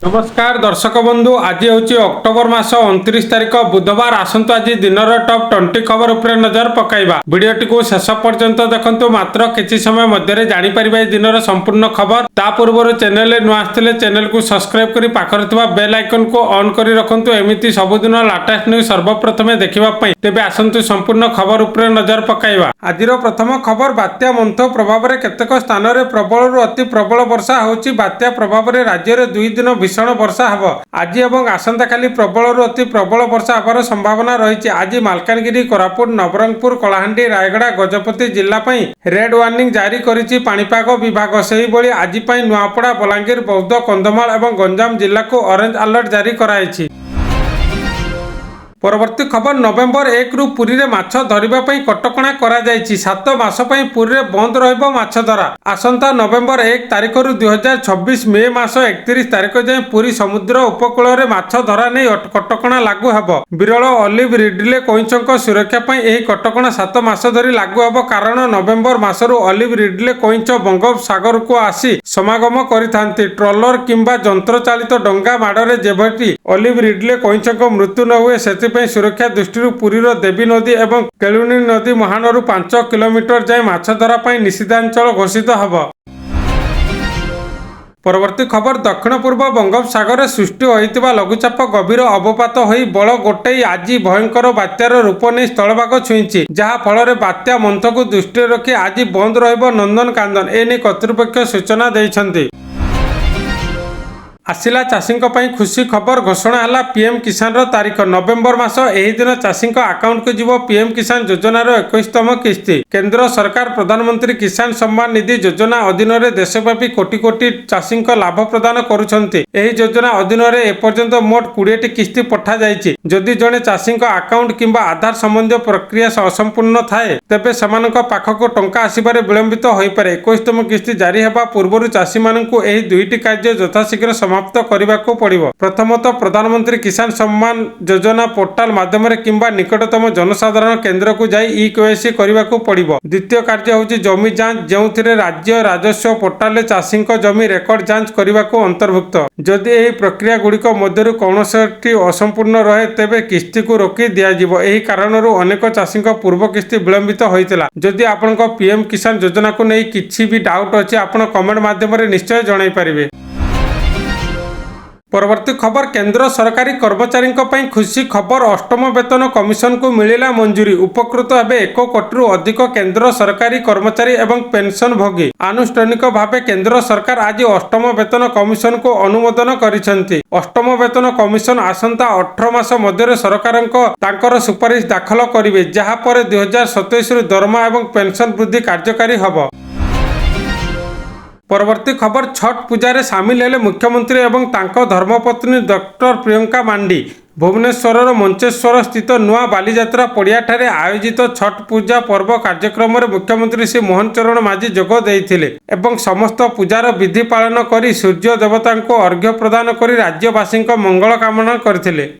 नमस्कार दर्शक बंधु आज हूँ अक्टोबर मास 29 तारिख बुधवार आसतु आज दिन टॉप 20 खबर उपर नजर पकाइबा वीडियोटी को शेष पर्यंत देखंतु मात्र किछि समय मध्य जानिपारे दिन संपूर्ण खबर ता पूर्व चैनल नुआ आसते चैनल को सब्सक्राइब करी पाखरे थिबा बेल आइकन को ऑन करी रखंतु एमिति सबुदिन लेटेस्ट न्यूज सर्वप्रथम देखिबा पई तेबे आसंतु संपूर्ण खबर उपर नजर पकाइबा आजिर प्रथम खबर बात्या मंथो प्रभाव में केतेक स्थान में प्रबल अति प्रबल वर्षा होउची बात्या प्रभाव में राज्य में 2 दिन भीषण वर्षा हब आज एवं आसंता काली प्रबल अति प्रबल वर्षा हबार संभावना रही। आज मालकानगिरी कोरापुट नवरंगपुर कलाहांडी रायगड़ा गजपति जिला रेड वार्निंग जारी करिछि पाणीपाग विभाग सेही भली आज नुआपड़ा बलांगीर बौद्ध कंधमाल एवं गंजाम जिला को ऑरेंज अलर्ट जारी कराइछि। परवर्ती खबर नवेम्बर 1 रु पुरी रे माछ धरिबा पई कटकणा करा जायछि 7 मास पई पुरी रे बंद रहइबो माछ धरा आसंता नवेम्बर 1 तारिख रु 2026 मे मास 31 तारिख जाय पुरी समुद्र उपकूल रे माछ धरा नै कटकणा लागू हेबो। विरल ऑलिव रिडले कोइंचक सुरक्षा पई एही कटकणा 7 मास धरि लागू हेबो कारण नवेम्बर मासरु ऑलिव रिडले कोइंच बंगोपसागर को आसी समागम करिथांती ट्रॉलर किंबा यंत्र चालित डंगा माडरे जेभटी ऑलिव रिडले कोइंचक मृत्यु न हुए सेति सुरक्षा दृष्टि पुरीर देवी नदी एवं केलुनी नदी महानरू 5 किलोमीटर जाए माछ धरा पई निषेधांचल घोषित हब। परवर्ती खबर दक्षिण पूर्व बंगोपसागर में सृष्टि होइतिबा लघुचाप गभीर अवपात होई बल गोटे आज भयंकर बात्यार रूप नहीं स्थलभाग छुईंछि जहा फल बात्या मंथ को दृष्टि रखी आज बंद रहिबो नंदनकानन एने कर्तृपक्ष सूचना दैछन्ति। आसिला चाषी खुशी खबर घोषणा है पीएम किसान तारीख नवेम्बर मास एही दिन चाषी अकाउंट को जीव पीएम किसान योजनार 21तम किस्ती केंद्र सरकार प्रधानमंत्री किसान सम्मान निधि योजना अधीन में देशव्यापी कोटी कोटी चाषी लाभ प्रदान करुछन्ति। एही योजना अधीन में एपर्यंत मोट 20टी किस्ती पठा जाइछि। जदि जड़े चाषी अकाउंट किंबा आधार संबंधी प्रक्रिया असंपूर्ण थाए तेबे सेमानक पाखक टंका आसिबारे विलंबित होई पारे। 21तम किस्ती जारी हेबा पूर्वरु चाषी माननकु एही दुईटी कार्य यथाशीघ्र समाप्त करबाको पड़िबो। प्रथमतः प्रधानमंत्री किसान सम्मान योजना पोर्टाल माध्यम किंबा निकटतम जनसाधारण केंद्र को जाई ई-केवाईसी करबाको पड़िबो। द्वितीय कार्य होची जमी जांच जेउथिरे राज्य राजस्व पोर्टाल चाषी जमी रेकर्ड जांच करबाको अंतर्भुक्त। जदि एही प्रक्रिया गुड़िक मध्यरु कौनसी असंपूर्ण रहे तेबे किस्ती को रोकी दिया जिवो। एही कारणरु अनेक चाषी पूर्व किस्ती विलंबित होइतिला। जदि आपनक पीएम किसान योजना को नै किछि भी डाउट अछि आपण कमेंट माध्यम रे निश्चय जणाई पारिबे। परवर्ती खबर केंद्र सरकारी कर्मचारी खुशी खबर अष्टम वेतन कमिशन को मिलिला मंजूरी उपकृत हेबे 1 कोटी अधिक केंद्र सरकारी कर्मचारी एवं पेंशन भोगी। आनुष्ठानिक भावे केंद्र सरकार आज अष्टम वेतन कमिशन को अनुमोदन करिसेंती। अष्टम वेतन कमिशन आसंता 18 मास मध्य सरकार सुपारिश दाखल करिवे जहा पर 2027 रु दरमा एवं पेंशन वृद्धि कार्यकारी हब। परवर्ती खबर छठ पूजा सामिल हेले मुख्यमंत्री एवं तांको धर्मपत्नी डॉक्टर प्रियंका मांडी। भुवनेश्वर मंचेश्वर स्थित नुआ बालीजात्रा पड़िया ठारे आयोजित छठ पूजा पर्व कार्यक्रम में मुख्यमंत्री श्री मोहन चरण माझी जोग देइथिले एवं समस्त पूजार विधि पालन करी सूर्य देवता को अर्घ्य प्रदान करी राज्यवासी मंगल कामना करथिले।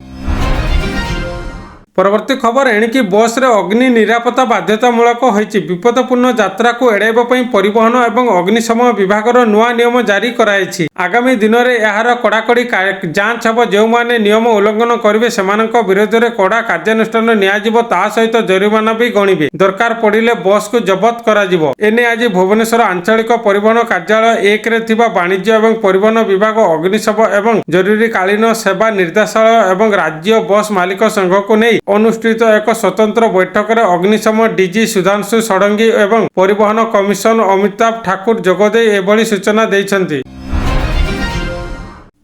परवर्ती खबर एणिकी बस रे अग्नि निरापत्ता बाध्यतामूलक होइछि। विपदपूर्ण यात्रा को एड़ाइबा पई परिवहन एवं अग्निशमन विभागर नुआ नियम जारी कराइछि। आगामी दिन में यार कड़ाकड़ी जांच हब। जो माने नियम उल्लंघन करिवे सेमानक विरोध में कड़ा कार्यानुष्ठान नियाजिबो ता सहित जरिमाना भी गणिबे। दरकार पड़िले बस को जबत कराजिबो। एने आज भुवनेश्वर आंचलिक परिवहन कार्यालय 1 रे थिबा वाणिज्य एवं परिवहन विभाग अग्निशमन एवं जरूरीकालीन सेवा निर्देशालय एवं राज्य बस मालिक संघ को नहीं अनुष्ठित एक स्वतंत्र बैठक में अग्निशमन डीजी सुधांशु षडंगी एवं परिवहन कमिशन अमिताभ ठाकुर जोगदे एभली सूचना दैछन्ति।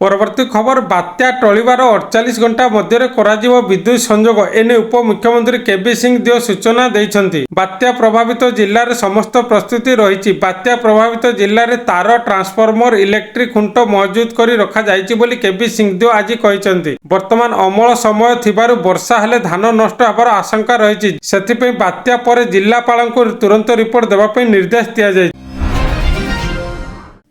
परवर्ती खबर बात्या टलिबार 48 घंटा मध्य विद्युत संजोग एने उप मुख्यमंत्री केबी सिंह देव सूचना दैछन्ति। बात्या प्रभावित जिले में समस्त प्रस्तुति रही। बात्या प्रभावित जिले में तार ट्रांसफॉर्मर इलेक्ट्रिक खुंट मौजूद कर रखा जाइछि बोली केबी सिंह देव आज कहिसन्ति। वर्तमान अमल समय थिबारु वर्षा हेले धान नष्ट होबार आशंका रही। सेथिपई बात्या पर जिलापाल तुरंत रिपोर्ट देबा पई निर्देश दिया जाय।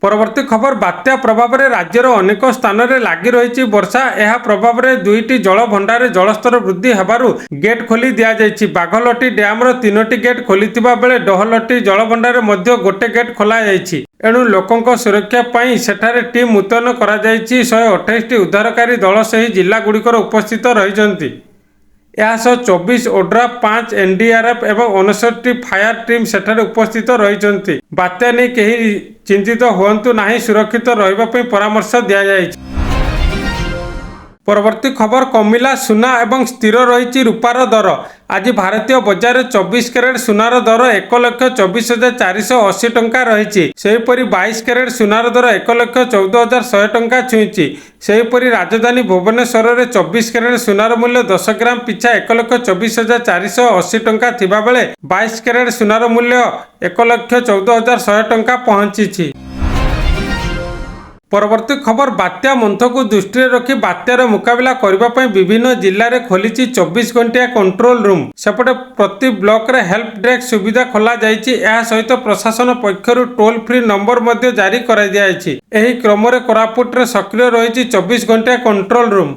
परवर्ती खबर बात्या प्रभाव में राज्यर अनेक स्थान में लगी रही वर्षा यह प्रभाव में दुईटी जल भंडार जलस्तर वृद्धि होबारु गेट खोली दि जाइछि। बाघलटी डैम्र 3टी गेट खोली बेले डहलटी जल भंडार मध्य गोटे गेट खोल जाइछि। एणु लोकों सुरक्षा पाई सेठारे टीम मुतयन करा जाइछि। 128टी उद्धारकारी दल से जिला गुड़िकर उपस्थित रहिछन्ति। यासह 24 ओड्राफ 5 एनडीआरएफ एवं 59टी फायर टीम सेठारे उपस्थित रहिछन्ति। बात्या नहीं कहीं चिंतित हुअन्तु नाही, सुरक्षित रहिबा पई परामर्श दिया जाइछि। परवर्ती खबर कमिला सुना एवं स्थिर रही रूपार दर। आज भारतीय बजार 24 कैरेट सुनार दर 1,24,480 टंका रही। सेहीपरि 22 कैरेट सुनार दर 1,14,100 टंका छुईची। सेहीपरि राजधानी भुवनेश्वर में 24 कैरेट सुनार मूल्य 10 ग्राम पिछा 1,24,480 टंका थिबा बेले 22 कैरेट सुनार मूल्य 1,14,100 टंका पहुंची। परवर्ती खबर बात्या मंथ को दृष्टि रखी बात्यार मुकाबला करने विभिन्न जिले में खोली 24 घंटिया कंट्रोल रूम। सेपटे प्रति ब्लॉक रे हेल्प डेस्क सुविधा खोला जाइछि। यह सहित प्रशासन पक्षर टोल फ्री नंबर जारी कर दिया। क्रम में कोरापुट रे सक्रिय रही 24 घंटिया कंट्रोल रूम।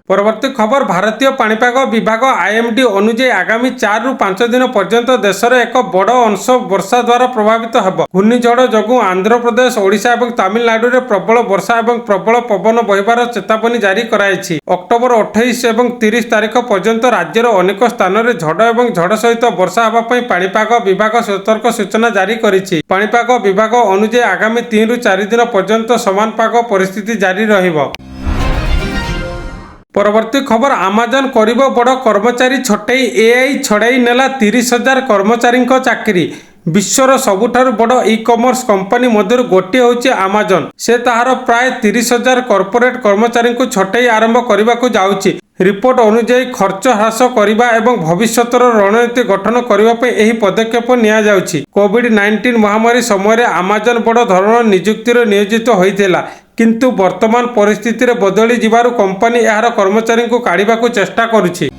परवर्ती खबर भारतीय पाणीपाग विभाग आईएमडी अनुଯାयी आगामी 4 ରୁ 5 दिन पर्यंत देश में एक बड़ अंश वर्षा द्वारा प्रभावित होब। घूर्णिझड़ जगू आंध्र प्रदेश, ओडिशा और तमिलनाडु में प्रबल वर्षा और प्रबल पवन बहिबार चेतावनी जारी कराई। अक्टोबर 28 और 30 तारीख पर्यंत राज्यर अनेक स्थान में झड़ और झड़ सहित वर्षा होगा पाणीपाग विभाग सतर्क सूचना जारी करिछि। पाणीपाग विभाग अनुଯାयी आगामी 3 ରୁ 4 दिन पर्यंत समान पाग परिस्थिति जारी रहिब। परवर्ती खबर आमाजन करिब बड़ कर्मचारी छटई। एआई छड़ाई नेला 30,000 कर्मचारी चाकरी। विश्वर सबुठारु बड़ ई कॉमर्स कंपनी मध्य गोटे होची आमाजन। से ताहार प्राय 30,000 कॉर्पोरेट कर्मचारी को छटई आरंभ करने को जाउची। रिपोर्ट अनुଯାयी खर्च ह्रास करने और भविष्यतर रणनीति गठन करने यह पदक्षेप निया जाउची। कोविड-19 महामारी समय आमाजन बड़ धरण नियुक्ति नियोजित होइथिला, किंतु वर्तमान परिस्थिति रे बदली जिबारु कंपनी यार कर्मचारी को काढ़ा चेष्टा करुछि।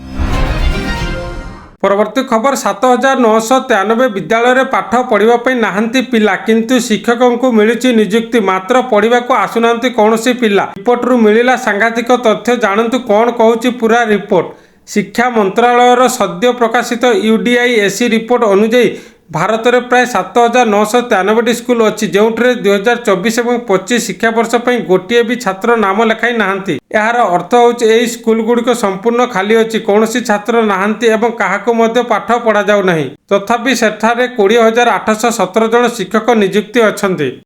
परवर्ती खबर 7,993 विद्यालय पाठ पढ़ाई नहांती पिला, किंतु शिक्षकों को मिलुछि नियुक्ति, मात्र पढ़ा को आसुनांती कौनसी पिला। रिपोर्ट रु मिलिला सांघातिक तथ्य, जानतु कौन कहूछि पूरा रिपोर्ट। शिक्षा मंत्रालय सद्य प्रकाशित UDISC रिपोर्ट अनुଯାयी भारत में प्राय 7,993 स्कूल अच्छी, जो 2024 और 25 शिक्षावर्ष गोटे भी छात्र नाम लेखाई नहांती। यार अर्थ होची स्कूल गुड़िक संपूर्ण खाली अच्छी, कौन छात्र नहांती एवं काहाको मध्य पाठ पढ़ा जाउ नहीं। तथापि सेठारे 20,817 जन शिक्षक नियुक्ति अछंती।